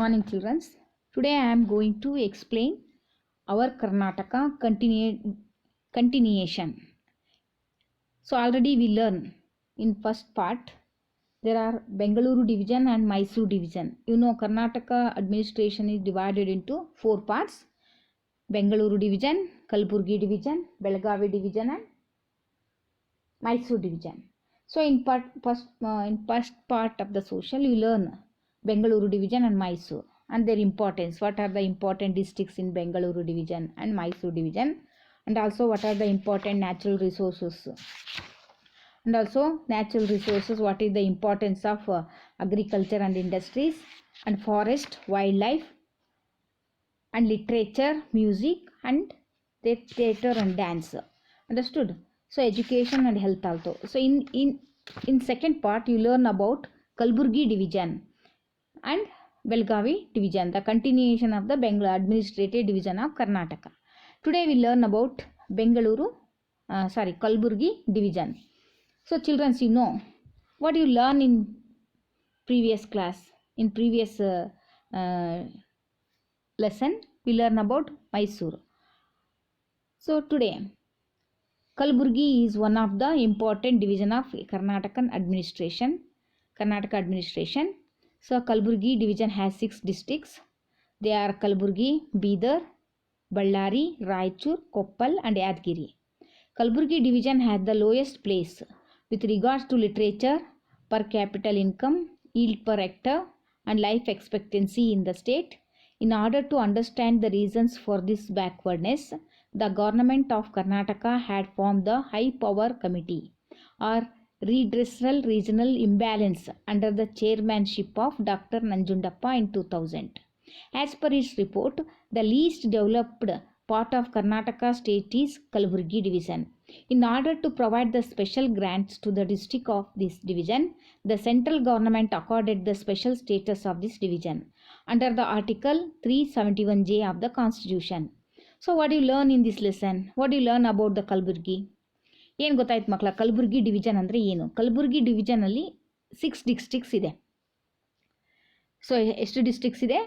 Morning children. Today I am going to explain our Karnataka continuation. So already we learn in first part there are Bengaluru division and Mysore division. You know Karnataka administration is divided into 4 parts: Bengaluru division, Kalaburgi division, Belagavi division and Mysore division. So in first part of the social you learn Bengaluru division and Mysore and their importance. What are the important districts in Bengaluru division and Mysore division, and also what are the important natural resources, and also natural resources, what is the importance of agriculture and industries, and forest, wildlife, and literature, music, and theater and dance. Understood? So education and health also. So in second part you learn about Kalaburgi division and Belagavi division, the continuation of the Bengal administrative division of Karnataka. Today we learn about Kalaburgi division. So children, you know what you learn in previous class, in previous lesson we learn about Mysore. So today Kalaburgi is one of the important division of Karnataka administration. So Kalaburgi division has 6 districts. They are Kalaburgi, Bidar, Ballari, Raichur, Koppal and Yadgiri. Kalaburgi division has the lowest place with regards to literature, per capita income, yield per hectare and life expectancy in the state. In order to understand the reasons for this backwardness, the government of Karnataka had formed the High Power Committee or Redressal Regional Imbalance under the chairmanship of Dr. Nanjundappa in 2000. As per its report, the least developed part of Karnataka state is Kalaburgi division. In order to provide the special grants to the district of this division, the central government accorded the special status of this division under the Article 371J of the Constitution. So what do you learn in this lesson? What do you learn about the Kalaburgi? ಏನು ಗೊತ್ತಾಯ್ತು ಮಕ್ಕಳ? Kalaburagi division ಅಂದರೆ ಏನು? Kalaburagi ಡಿವಿಷನಲ್ಲಿ 6 districts ಇದೆ. So ಎಷ್ಟು districts ಇದೆ?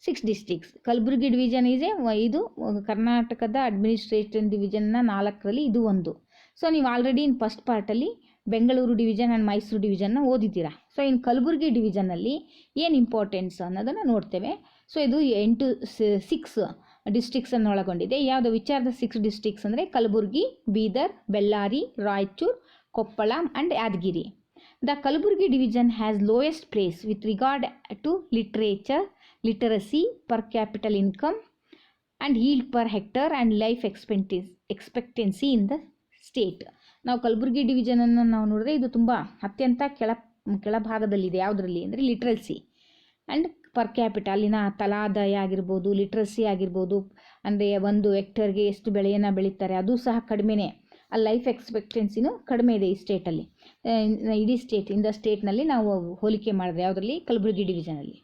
6 districts. Kalaburagi division ಇದೆ, ಇದು ಕರ್ನಾಟಕದ ಅಡ್ಮಿನಿಸ್ಟ್ರೇಷನ್ ಡಿವಿಷನ್ನ 4ರಲ್ಲಿ ಇದು ಒಂದು. ಸೊ ನೀವು ಆಲ್ರೆಡಿ ಇನ್ ಫಸ್ಟ್ ಪಾರ್ಟಲ್ಲಿ ಬೆಂಗಳೂರು ಡಿವಿಷನ್ ಆ್ಯಂಡ್ ಮೈಸೂರು ಡಿವಿಷನ್ನ ಓದಿದ್ದೀರಾ. ಸೊ ಇನ್ ಕಲಬುರ್ಗಿ ಡಿವಿಷನಲ್ಲಿ ಏನು ಇಂಪಾರ್ಟೆನ್ಸ್ ಅನ್ನೋದನ್ನು ನೋಡ್ತೇವೆ. ಸೊ ಇದು 6 ಡಿಸ್ಟ್ರಿಕ್ಟ್ಸನ್ನು ಒಳಗೊಂಡಿದೆ. ಯಾವುದು? ವಿಚ್ ಆರ್ ದ 6 ಡಿಸ್ಟ್ರಿಕ್ಟ್ಸ್ ಅಂದರೆ Kalaburgi, Bidar, Bellary, Raichur, Koppal and Yadgiri. The Kalaburgi division has lowest place with regard to literature, literacy, per capita income and yield per hectare and life expectancy in the state. ನಾವು ಕಲಬುರ್ಗಿ ಡಿವಿಷನನ್ನು ನಾವು ನೋಡಿದ್ರೆ ಇದು ತುಂಬ ಅತ್ಯಂತ ಕೆಳಭಾಗದಲ್ಲಿದೆ. ಯಾವುದರಲ್ಲಿ ಅಂದರೆ ಲಿಟ್ರಸಿ ಆ್ಯಂಡ್ ಪರ್ ಕ್ಯಾಪಿಟ, ಅಲ್ಲಿನ ತಲಾದಾಯ ಆಗಿರ್ಬೋದು, ಲಿಟ್ರಸಿ ಆಗಿರ್ಬೋದು, ಅಂದರೆ ಒಂದು ಹೆಕ್ಟರ್ಗೆ ಎಷ್ಟು ಬೆಳೆಯನ್ನು ಬೆಳೀತಾರೆ ಅದು ಸಹ ಕಡಿಮೆನೇ. ಅಲ್ಲಿ ಲೈಫ್ ಎಕ್ಸ್ಪೆಕ್ಟೆನ್ಸಿನೂ ಕಡಿಮೆ ಇದೆ ಈ ಸ್ಟೇಟಲ್ಲಿ, ಇಡೀ ಸ್ಟೇಟ್ನಲ್ಲಿ ನಾವು ಹೋಲಿಕೆ ಮಾಡಿದ್ರೆ ಯಾವುದರಲ್ಲಿ? ಕಲಬುರ್ಗಿ ಡಿವಿಷನಲ್ಲಿ.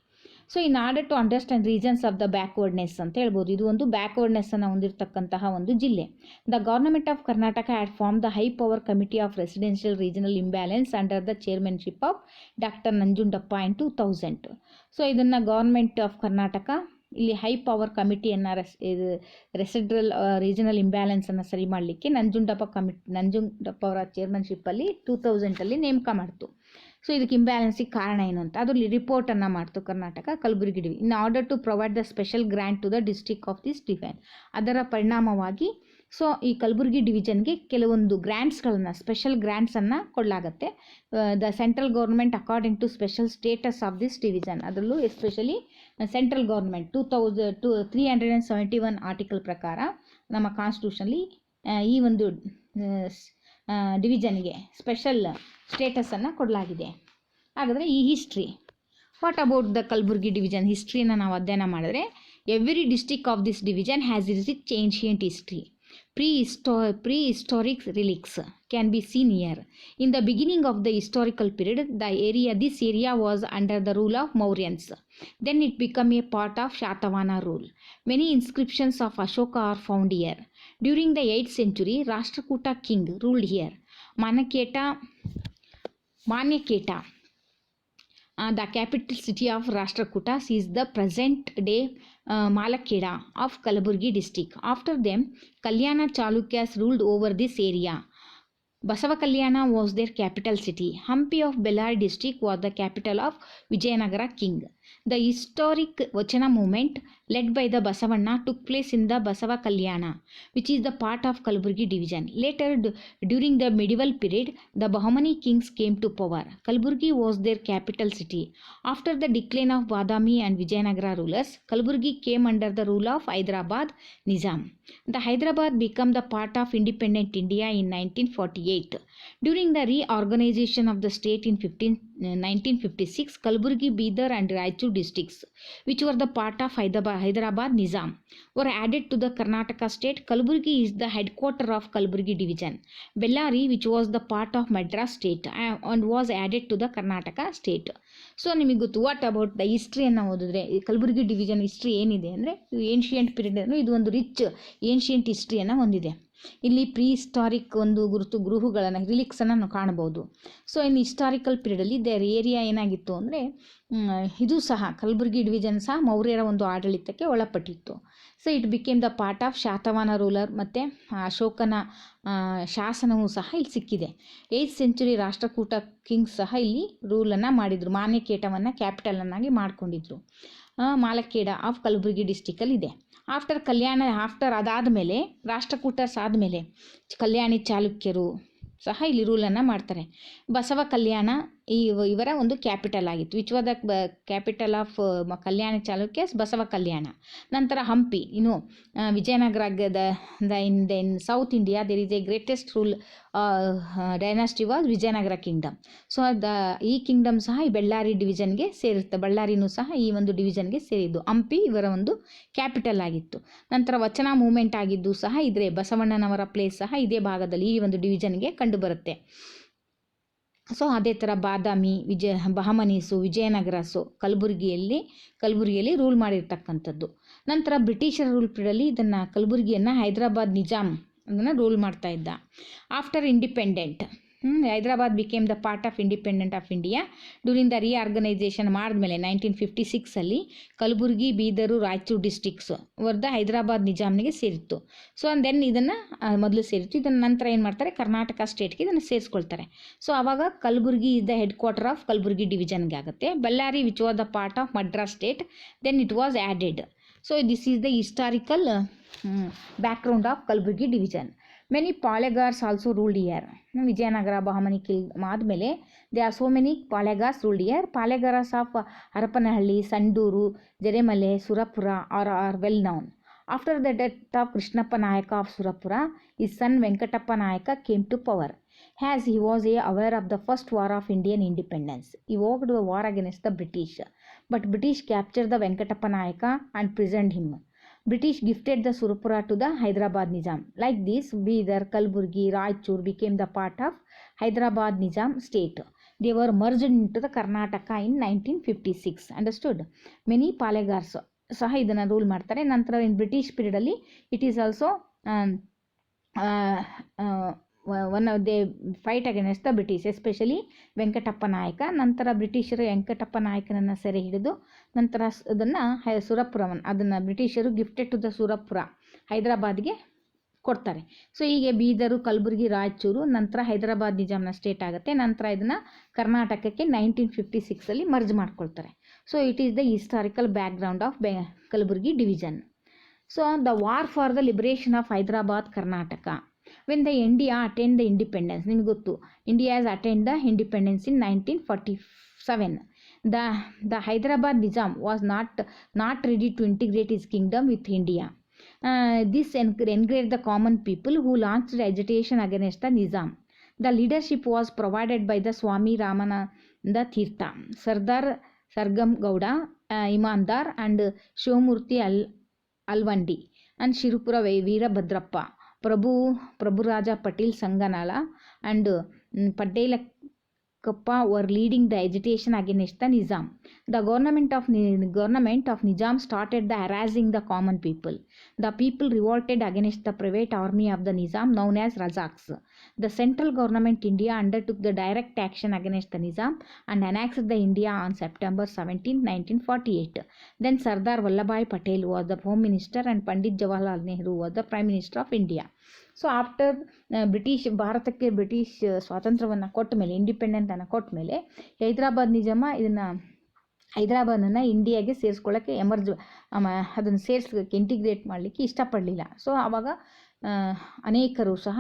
So in order to understand reasons of the backwardness ಅಂತ ಹೇಳ್ಬೋದು. ಇದು ಒಂದು ಬ್ಯಾಕ್ವರ್ಡ್ನೆಸ್ಸನ್ನು ಹೊಂದಿರತಕ್ಕಂತಹ ಒಂದು ಜಿಲ್ಲೆ. The government of Karnataka had form the high power committee of residential regional imbalance under the chairmanship of doctor Nanjundappa in 2000. So ಇದನ್ನು ಗೌರ್ಮೆಂಟ್ ಆಫ್ ಕರ್ನಾಟಕ ಇಲ್ಲಿ ಹೈ ಪವರ್ ಕಮಿಟಿಯನ್ನು ರೆಸಿಡ್ರಲ್ ರೀಜನಲ್ ಇಂಬ್ಯಾಲೆನ್ಸನ್ನು ಸರಿ ಮಾಡಲಿಕ್ಕೆ ನಂಜುಂಡಪ್ಪ ಅವರ ಚೇರ್ಮನ್ಶಿಪ್ಪಲ್ಲಿ 2000ಅಲ್ಲಿ ನೇಮಕ ಮಾಡ್ತು. ಸೊ ಇದಕ್ಕೆ ಇಂಬ್ಯಾಲೆನ್ಸಿಗೆ ಕಾರಣ ಏನು ಅಂತ ಅದರಲ್ಲಿ ರಿಪೋರ್ಟನ್ನು ಮಾಡ್ತು Karnataka Kalaburgi division. In order to provide the special grant to the district of this division. ಅದರ ಪರಿಣಾಮವಾಗಿ ಸೊ ಈ ಕಲಬುರ್ಗಿ ಡಿವಿಷನ್ಗೆ ಕೆಲವೊಂದು ಗ್ರ್ಯಾಂಟ್ಸ್ಗಳನ್ನು, ಸ್ಪೆಷಲ್ ಗ್ರ್ಯಾಂಟ್ಸನ್ನು ಕೊಡಲಾಗುತ್ತೆ. The central government according to special status of this division. ಅದರಲ್ಲೂ ಎಸ್ಪೆಷಲಿ ಸೆಂಟ್ರಲ್ ಗೌರ್ಮೆಂಟ್ 371 ಆರ್ಟಿಕಲ್ ಪ್ರಕಾರ ನಮ್ಮ ಕಾನ್ಸ್ಟಿಟ್ಯೂಷನಲ್ಲಿ ಈ ಒಂದು ಡಿವಿಷನ್ಗೆ ಸ್ಪೆಷಲ್ ಸ್ಟೇಟಸನ್ನು ಕೊಡಲಾಗಿದೆ. ಹಾಗಾದರೆ ಈ history, what about the Kalaburgi division ಹಿಸ್ಟ್ರಿಯನ್ನು ನಾವು ಅಧ್ಯಯನ ಮಾಡಿದ್ರೆ, every district of this division has is rich ancient history. Prehistoric relics can be seen here. In the beginning of the historical period, this area was under the rule of Mauryans. Then it became a part of Shatavahana rule. Many inscriptions of Ashoka are found here. During the 8th century, Rashtrakuta king ruled here. Manyaketa The capital city of Rashtrakutas is the present day Malakheda of Kalaburgi district. After them, Kalyana Chalukyas ruled over this area. Basava Kalyana was their capital city. Hampi of Bellary district was the capital of Vijayanagara king. The historic Vachana movement led by the Basavanna took place in the Basava Kalyana, which is the part of Kalaburgi division. Later, during the medieval period, the Bahmani kings came to power. Kalaburgi was their capital city. After the decline of Badami and Vijayanagara rulers, Kalaburgi came under the rule of Hyderabad Nizam. The Hyderabad became the part of independent India in 1948. During the reorganization of the state in 1956, Kalaburgi, Bidar and Raichur districts, which were the part of Hyderabad Nizam, were added to the Karnataka state. Kalaburgi is the headquarter of Kalaburgi division. Bellary, which was the part of Madras state and was added to the Karnataka state. So ನಿಮಗೆ ಗೊತ್ತು what about the ಹಿಸ್ಟ್ರಿಯನ್ನು ಓದಿದ್ರೆ Kalaburagi division history ಏನಿದೆ ಅಂದರೆ ancient period ಇದು ಒಂದು rich ancient ಹಿಸ್ಟ್ರಿಯನ್ನು ಹೊಂದಿದೆ. ಇಲ್ಲಿ pre historic ಒಂದು ಗೃಹಗಳನ್ನು ರಿಲಿಕ್ಸನ್ನು ನಾವು ಕಾಣಬಹುದು. ಸೊ ಇನ್ನು ಹಿಸ್ಟಾರಿಕಲ್ ಪೀರಿಯಡಲ್ಲಿ ದೇರ್ ಏರಿಯಾ ಏನಾಗಿತ್ತು ಅಂದರೆ ಇದು ಸಹ ಕಲಬುರಗಿ ಡಿವಿಷನ್ ಸಹ ಮೌರ್ಯರ ಒಂದು ಆಡಳಿತಕ್ಕೆ ಒಳಪಟ್ಟಿತ್ತು. So it became the part of Satavahana ruler ಮತ್ತು ಅಶೋಕನ ಶಾಸನವೂ ಸಹ ಇಲ್ಲಿ ಸಿಕ್ಕಿದೆ. 8th century ರಾಷ್ಟ್ರಕೂಟ ಕಿಂಗ್ಸ್ ಸಹ ಇಲ್ಲಿ ರೂಲನ್ನು ಮಾಡಿದರು. ಮಾನ್ಯಕೇಟವನ್ನು ಕ್ಯಾಪಿಟಲನ್ನಾಗಿ ಮಾಡಿಕೊಂಡಿದ್ರು. ಮಾಲಖೇಡ ಆಫ್ ಕಲಬುರಗಿ ಡಿಸ್ಟಿಕಲ್ಲಿ ಇದೆ. ಆಫ್ಟರ್ ಅದಾದಮೇಲೆ ರಾಷ್ಟ್ರಕೂಟರ್ಸ್ ಆದಮೇಲೆ ಕಲ್ಯಾಣಿ ಚಾಲುಕ್ಯರು ಸಹ ಇಲ್ಲಿ ರೂಲನ್ನು ಮಾಡ್ತಾರೆ. ಬಸವ ಕಲ್ಯಾಣ ಇವರ ಒಂದು ಕ್ಯಾಪಿಟಲ್ ಆಗಿತ್ತು. Which was the capital of Kalyani Chalukyas Basava Kalyana. ನಂತರ ಹಂಪಿ, ಇನ್ನು Vijayanagara in south India there is a greatest rule dynasty was Vijayanagara kingdom. So ಈ ಕಿಂಗ್ಡಮ್ ಸಹ ಈ ಬೆಳ್ಳಾರಿ ಡಿವಿಷನ್ಗೆ ಸೇರಿರುತ್ತೆ. ಬಳ್ಳಾರಿನೂ ಸಹ ಈ ಒಂದು ಡಿವಿಷನ್ಗೆ ಸೇರಿದ್ದು. ಹಂಪಿ ಇವರ ಒಂದು ಕ್ಯಾಪಿಟಲ್ ಆಗಿತ್ತು. ನಂತರ ವಚನ ಮೂವ್ಮೆಂಟ್ ಆಗಿದ್ದು ಸಹ ಇದ್ರೆ ಬಸವಣ್ಣನವರ ಪ್ಲೇಸ್ ಸಹ ಇದೇ ಭಾಗದಲ್ಲಿ ಈ ಒಂದು ಡಿವಿಷನ್ಗೆ ಕಂಡುಬರುತ್ತೆ. ಸೊ ಅದೇ ಥರ ಬಾದಾಮಿ, ಬಹಮನೀಸು, ವಿಜಯನಗರಸು ಕಲಬುರಗಿಯಲ್ಲಿ ರೂಲ್ ಮಾಡಿರ್ತಕ್ಕಂಥದ್ದು. ನಂತರ ಬ್ರಿಟಿಷರ ರೂಲ್ ಪೀರಿಯಡಲ್ಲಿ ಇದನ್ನು ಕಲಬುರಗಿಯನ್ನು ಹೈದರಾಬಾದ್ ನಿಜಾಮ್ ಅದನ್ನು ರೂಲ್ ಮಾಡ್ತಾ ಇದ್ದ. After independent Hyderabad became the part of independent of India. During the reorganisation ಮಾಡಿದ್ಮೇಲೆ 1956 ಕಲಬುರಗಿ, ಬೀದರು, ರಾಯಚೂರು ಡಿಸ್ಟ್ರಿಕ್ಸ್ ವರ್ದ ಹೈದರಾಬಾದ್ ನಿಜಾಮ್ನಿಗೆ ಸೇರಿತ್ತು. ಸೊ ದೆನ್ ಇದನ್ನು ಮೊದಲು ಸೇರಿತ್ತು. ಇದನ್ನು ನಂತರ ಏನು ಮಾಡ್ತಾರೆ, ಕರ್ನಾಟಕ ಸ್ಟೇಟ್ಗೆ ಇದನ್ನು ಸೇರಿಸ್ಕೊಳ್ತಾರೆ. ಸೊ ಆವಾಗ Kalaburagi is the headquarter of Kalaburagi ಡಿವಿಷನ್ಗೆ ಆಗುತ್ತೆ. Ballari which was the part of Madras state, then it was added. So this is the historical background of Kalaburagi division. Many Palagars also ruled here. Vijayanagara, Bahmani killed ಆದಮೇಲೆ there are so many Palagars ruled here. Palagaras of Harappanahalli, Sanduru, Jeremale, Surapura are well known. After the death of Krishnappa Nayaka of Surapura, his son Venkatappa Nayaka came to power. As he was aware of the first war of Indian independence, he waged a war against the British. But British captured the Venkatappa Nayaka and imprisoned him. British gifted the Surapura to the Hyderabad Nizam. Like this, Bidar, Kalaburgi, Raichur became the part of Hyderabad Nizam state. They were merged into the Karnataka in 1956. Understood? Many Palagars ಸಹ ಇದನ್ನು rule ಮಾಡ್ತಾರೆ. ನಂತರ in British ಪೀರಿಯಡಲ್ಲಿ it is also one of they fight against the British, especially Venkatappa Nayaka. ನಂತರ ಬ್ರಿಟಿಷರು ವೆಂಕಟಪ್ಪ ನಾಯಕನನ್ನು ಸೆರೆ ಹಿಡಿದು ನಂತರ ಅದನ್ನು ಅದನ್ನು ಬ್ರಿಟಿಷರು ಗಿಫ್ಟೆಡ್ ಟು ದ ಸುರಪುರ ಹೈದರಾಬಾದ್ಗೆ ಕೊಡ್ತಾರೆ. ಸೊ ಹೀಗೆ ಬೀದರು, ಕಲಬುರಗಿ, ರಾಯಚೂರು ನಂತರ ಹೈದರಾಬಾದ್ ನಿಜಾಮ್ನ ಸ್ಟೇಟ್ ಆಗುತ್ತೆ. ನಂತರ ಇದನ್ನು ಕರ್ನಾಟಕಕ್ಕೆ 1956 ಮರ್ಜ್ ಮಾಡ್ಕೊಳ್ತಾರೆ. So it is the historical background of Kalaburagi division. So the war for the liberation of Hyderabad Karnataka. When the India attained the independence, ನಿಮಗೆ ಗೊತ್ತು India has attained the independence in 1947. The Hyderabad Nizam was not ready to integrate his kingdom with India. This encouraged the common people who launched agitation against the Nizam. The leadership was provided by the Swami Ramananda Tirtha, Sardar Sargam Gowda, Imandar and Shivamurti Alvandi and Shirupura Veerabhadrappa, Prabhu Raja Patil Sanganala and Padela Kappa were leading the agitation against the Nizam. The government of Nizam started the harassing the common people. The people revolted against the private army of the Nizam known as Razaks. The central government India undertook the direct action against the Nizam and annexed the India on September 17, 1948. Then Sardar Vallabhbhai Patel was the Home Minister and Pandit Jawaharlal Nehru was the Prime Minister of India. So after ಭಾರತಕ್ಕೆ British ಸ್ವಾತಂತ್ರ್ಯವನ್ನು ಕೊಟ್ಟ ಮೇಲೆ, ಇಂಡಿಪೆಂಡೆಂಟನ್ನು ಕೊಟ್ಟ ಮೇಲೆ ಹೈದರಾಬಾದ್ ನಿಜಾಮ ಹೈದರಾಬಾದನ್ನು ಇಂಡಿಯಾಗೆ ಸೇರಿಸ್ಕೊಳ್ಳೋಕ್ಕೆ ಅದನ್ನು ಸೇರಿಸ್ಲಿಕ್ಕೆ integrate ಮಾಡಲಿಕ್ಕೆ ಇಷ್ಟಪಡಲಿಲ್ಲ. ಸೊ ಆವಾಗ ಅನೇಕರು ಸಹ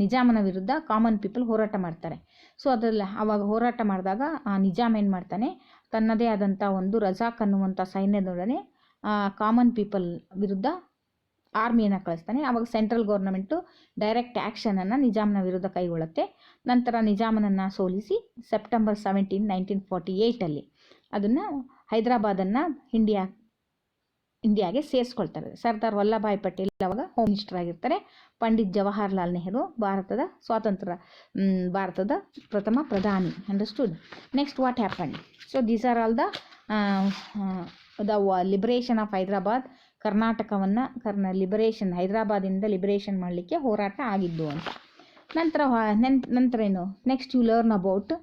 ನಿಜಾಮನ ವಿರುದ್ಧ ಕಾಮನ್ ಪೀಪಲ್ ಹೋರಾಟ ಮಾಡ್ತಾರೆ. ಸೊ ಅದರಲ್ಲಿ ಆವಾಗ ಹೋರಾಟ ಮಾಡಿದಾಗ ನಿಜಾಮ್ ಏನು ಮಾಡ್ತಾನೆ, ತನ್ನದೇ ಆದಂಥ ಒಂದು ರಜಾಕ್ ಅನ್ನುವಂಥ ಸೈನ್ಯದೊಡನೆ ಕಾಮನ್ ಪೀಪಲ್ ವಿರುದ್ಧ ಆರ್ಮಿಯನ್ನು ಕಳಿಸ್ತಾನೆ. ಆವಾಗ ಸೆಂಟ್ರಲ್ ಗೌರ್ಮೆಂಟು ಡೈರೆಕ್ಟ್ ಆ್ಯಕ್ಷನನ್ನು ನಿಜಾಮನ ವಿರುದ್ಧ ಕೈಗೊಳ್ಳುತ್ತೆ. ನಂತರ ನಿಜಾಮನನ್ನು ಸೋಲಿಸಿ ಸೆಪ್ಟೆಂಬರ್ 17, 1948 ಅದನ್ನು ಹೈದರಾಬಾದನ್ನು ಇಂಡಿಯಾಗೆ ಸೇರಿಸ್ಕೊಳ್ತಾರೆ. ಸರ್ದಾರ್ ವಲ್ಲಭಾಯ್ ಪಟೇಲ್ ಅವಾಗ ಹೋಮ್ ಮಿನಿಸ್ಟರ್ ಆಗಿರ್ತಾರೆ. ಪಂಡಿತ್ ಜವಾಹರ್ಲಾಲ್ ನೆಹರು ಭಾರತದ ಪ್ರಥಮ ಪ್ರಧಾನಿ. Understood. Next what happen? So these are all the liberation of Hyderabad. ಕರ್ನಾಟಕವನ್ನು ಲಿಬರೇಷನ್, ಹೈದರಾಬಾದಿಂದ ಲಿಬರೇಷನ್ ಮಾಡಲಿಕ್ಕೆ ಹೋರಾಟ ಆಗಿದ್ದು ಅಂತ. ನಂತರ ಏನು next you learn about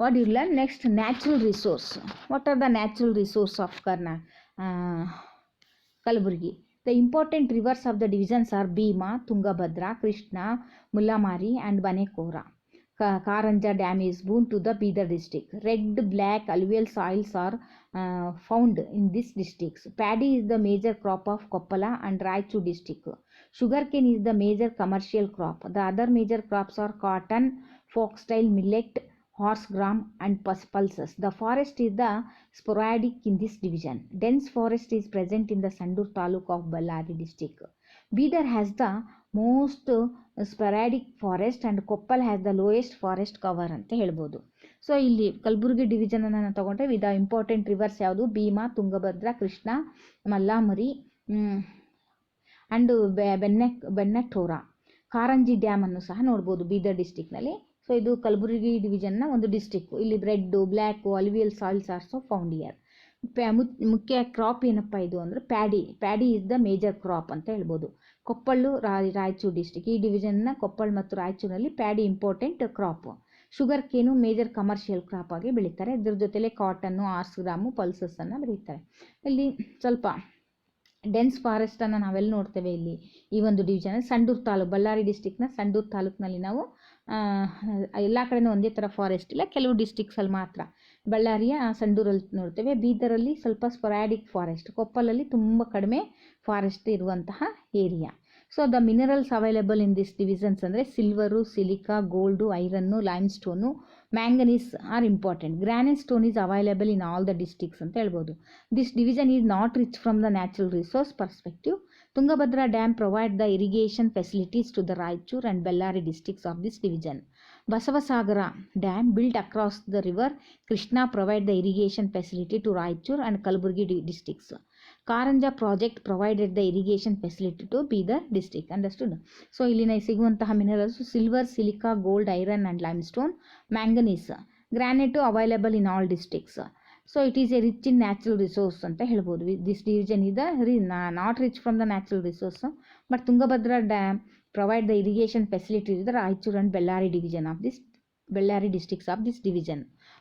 what you learn next? Natural resource. What are the natural resource of Kalaburgi? The important rivers of the divisions are Bhima, Tungabhadra, Krishna, Mullamari and Banekora. Karanja Dam is boon to the Bidar district. Red, black alluvial soils are found in these districts. Paddy is the major crop of Koppala and Raichur district. Sugarcane is the major commercial crop. The other major crops are cotton, foxtail, millet, horse gram and pulses. The forest is the sporadic in this division. Dense forest is present in the Sandur taluk of Ballari district. Bidar has the most sporadic forest and Koppal has the lowest forest cover ಅಂತ ಹೇಳ್ಬೋದು. So ಇಲ್ಲಿ Kalaburagi division ಅನ್ನು ತಗೊಂಡ್ರೆ with important rivers ಯಾವುದು? Bhima, Tungabhadra, Krishna, Mallamari and Bennethora. Karanji dam ಅನ್ನು ಸಹ ನೋಡ್ಬೋದು Bidar ಡಿಸ್ಟಿಕ್ನಲ್ಲಿ. So ಇದು ಕಲಬುರಗಿ ಡಿವಿಷನ್ನ ಒಂದು ಡಿಸ್ಟಿಕ್ಕು. ಇಲ್ಲಿ red, black, alluvial soils also found here. ಮುಖ್ಯ ಕ್ರಾಪ್ ಏನಪ್ಪ ಇದು ಅಂದರೆ paddy is the major crop ಅಂತ ಹೇಳ್ಬೋದು. ಕೊಪ್ಪಳು, ರಾಯಚೂರು ಡಿಸ್ಟಿಕ್, ಈ ಡಿವಿಷನ್ನ ಕೊಪ್ಪಳ ಮತ್ತು ರಾಯಚೂರಿನಲ್ಲಿ paddy important crop. Sugar cane major commercial crop ಆಗಿ ಬೆಳೀತಾರೆ. ಇದ್ರ ಜೊತೆಲೆ ಕಾಟನ್ನು, ಆರ್ಸ್ ಗ್ರಾಮು, ಪಲ್ಸಸ್ಸನ್ನು ಬೆಳೀತಾರೆ. ಇಲ್ಲಿ ಸ್ವಲ್ಪ ಡೆನ್ಸ್ ಫಾರೆಸ್ಟನ್ನು ನಾವೆಲ್ಲಿ ನೋಡ್ತೇವೆ ಇಲ್ಲಿ ಈ ಒಂದು ಡಿವಿಷನ್ ಸಂಡೂರು ತಾಲೂಕು, ಬಳ್ಳಾರಿ ಡಿಸ್ಟಿಕ್ನ ಸಂಡೂರು ತಾಲೂಕಿನಲ್ಲಿ ನಾವು ಎಲ್ಲ ಕಡೆನೂ ಒಂದೇ ಥರ ಫಾರೆಸ್ಟ್ ಇಲ್ಲ, ಕೆಲವು ಡಿಸ್ಟಿಕ್ಸಲ್ಲಿ ಮಾತ್ರ. ಬಳ್ಳಾರಿಯ ಸಂಡೂರಲ್ಲಿ ನೋಡ್ತೇವೆ. ಬೀದರಲ್ಲಿ ಸ್ವಲ್ಪ ಸ್ಪೊರಾಡಿಕ್ ಫಾರೆಸ್ಟ್, ಕೊಪ್ಪಲಲ್ಲಿ ತುಂಬ ಕಡಿಮೆ ಫಾರೆಸ್ಟ್ ಇರುವಂತಹ area. So the minerals available in this divisions ಅಂದರೆ silver, silica, gold, iron, limestone, manganese are important. Granite stone is available in all the districts ಅಂತ ಹೇಳ್ಬೋದು. This division is not rich from the natural resource perspective. Tungabhadra Dam provide the irrigation facilities to the Raichur and Bellary districts of this division. Basavasagara Dam built across the river Krishna provide the irrigation facility to Raichur and Kalaburgi districts. Karanja project provided the irrigation facility to Bidar district. Understood? So ಇಲ್ಲಿ ಸಿಗುವಂತಹ minerals silver, silica, gold, iron and limestone, manganese, granite available in all districts. So it is A rich in natural resource ಅಂತ ಹೇಳ್ಬೋದು. This division is not rich from the natural resource, but Tungabhadra dam provide the irrigation facility is the Raichur and Bellare division of this Bellary districts of this division.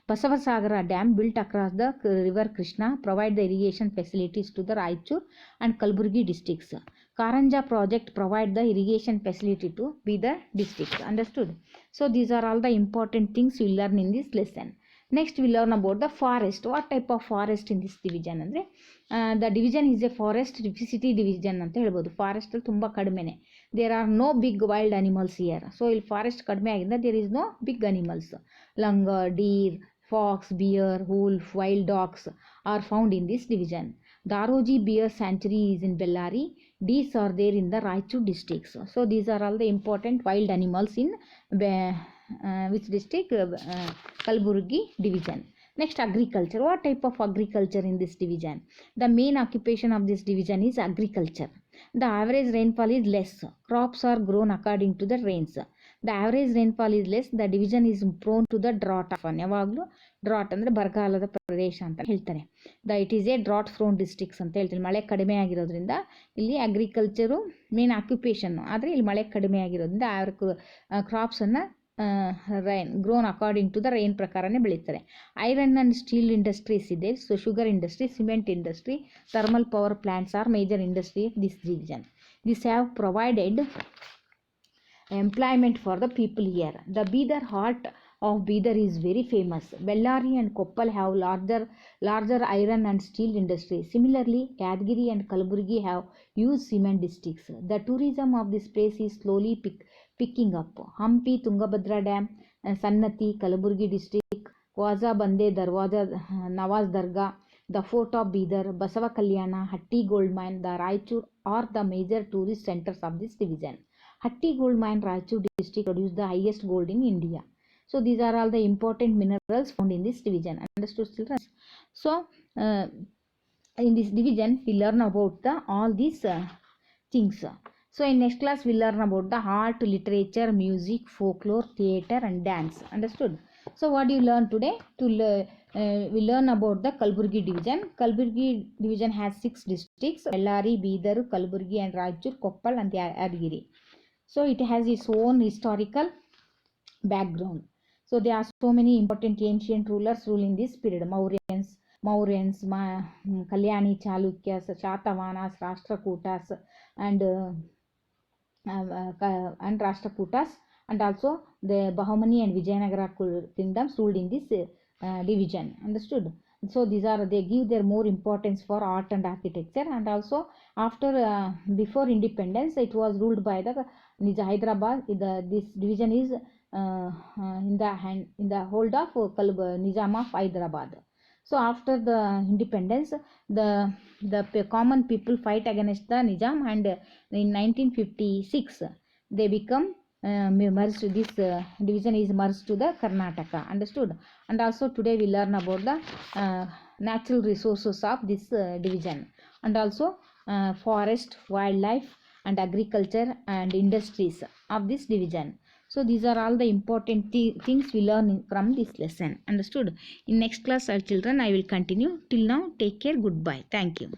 Basavasagara Dam built across the river Krishna provide the irrigation facilities to the Raichur and Kalaburgi districts. Karanja project provide the irrigation facility to Bidar district. Understood? So these are all the important things you learn in this lesson. Next we learn about the forest. What type of forest in this division ಅಂದರೆ the division is a forest city division ಅಂತ ಹೇಳ್ಬೋದು. Forest ಅಲ್ಲಿ ತುಂಬ ಕಡಿಮೆನೆ. There are no big wild animals here. So ಇಲ್ಲಿ forest ಕಡಿಮೆ ಆಗಿಂದ there is no big animals. Langur, deer, fox, bear, wolf, wild dogs are found in this division. Daroji Bear Sanctuary is in Bellary. These are there in the Raichur districts. So these are all the important wild animals in which district? Kalaburgi division. Next, agriculture. What type of agriculture in this division? The main occupation of this division is agriculture. The average rainfall is less. Crops are grown according to the rains. The average rainfall is less. The division is prone to the drought often. ಯಾವಾಗಲೂ drought ಅಂದರೆ ಬರಗಾಲದ ಪ್ರದೇಶ ಅಂತ ಹೇಳ್ತಾರೆ. It is a drought prone districts ಅಂತ ಹೇಳ್ತಾರೆ. ಮಳೆ ಕಡಿಮೆ ಆಗಿರೋದ್ರಿಂದ ಇಲ್ಲಿ ಅಗ್ರಿಕಲ್ಚರು ಮೇನ್ ಆಕ್ಯುಪೇಷನ್, ಆದರೆ ಇಲ್ಲಿ ಮಳೆ ಕಡಿಮೆ ಆಗಿರೋದ್ರಿಂದ ಕ್ರಾಪ್ಸನ್ನು rain grown according to the rain ಪ್ರಕಾರನೇ ಬೆಳೀತಾರೆ. ಐರನ್ ಆ್ಯಂಡ್ ಸ್ಟೀಲ್ ಇಂಡಸ್ಟ್ರೀಸ್ ಇದೆ. So sugar industry, cement industry, thermal power plants are major industry of this region. These have provided employment for the people here. The Bidar heart of Bidar is very famous. Bellary and Koppal have larger iron and steel industry. Similarly, Yadgiri and Kalaburgi have huge cement districts. The tourism of this place is slowly picking up. Hampi, Tungabhadra Dam, Sannati, Kalaburgi district, Waza Bande Darwaza, Nawaz Dargah, the fort of Bidar, Basava Kalyana, Hatti gold mine, the Raichur are the major tourist centers of this division. Hatti gold mine, Raichur district produce the highest gold in India. So these are all the important minerals found in this division. Understood, children? So in this division we learn about all these things. So in next class we learn about the art, literature, music, folklore, theatre and dance. Understood? So what do you learn today? We learn about the Kalaburgi division. Kalaburgi division has 6 districts: Bellary, Bidar, Kalaburgi and Raichur, Koppal and Yadgiri. So it has its own historical background. So there are so many important ancient rulers ruling this period: Mauryans, Kalyani, Chalukyas, Shatavahanas, Rashtrakutas and Rashtrakutas, and also the Bahmani and Vijayanagara kingdoms ruled in this division. Understood? So they give their more importance for art and architecture. And also after before independence it was ruled by the Hyderabad. This division is in the hold of Nizam of Hyderabad. So after the independence, the common people fight against the Nizam, and in 1956 they become merged. This division is merged to the Karnataka. Understood? And also today we learn about the natural resources of this division, and also forest, wildlife and agriculture and industries of this division. So these are all the important things we learn from this lesson. Understood? In next class, children, I will continue. Till now, take care. Goodbye. Thank you.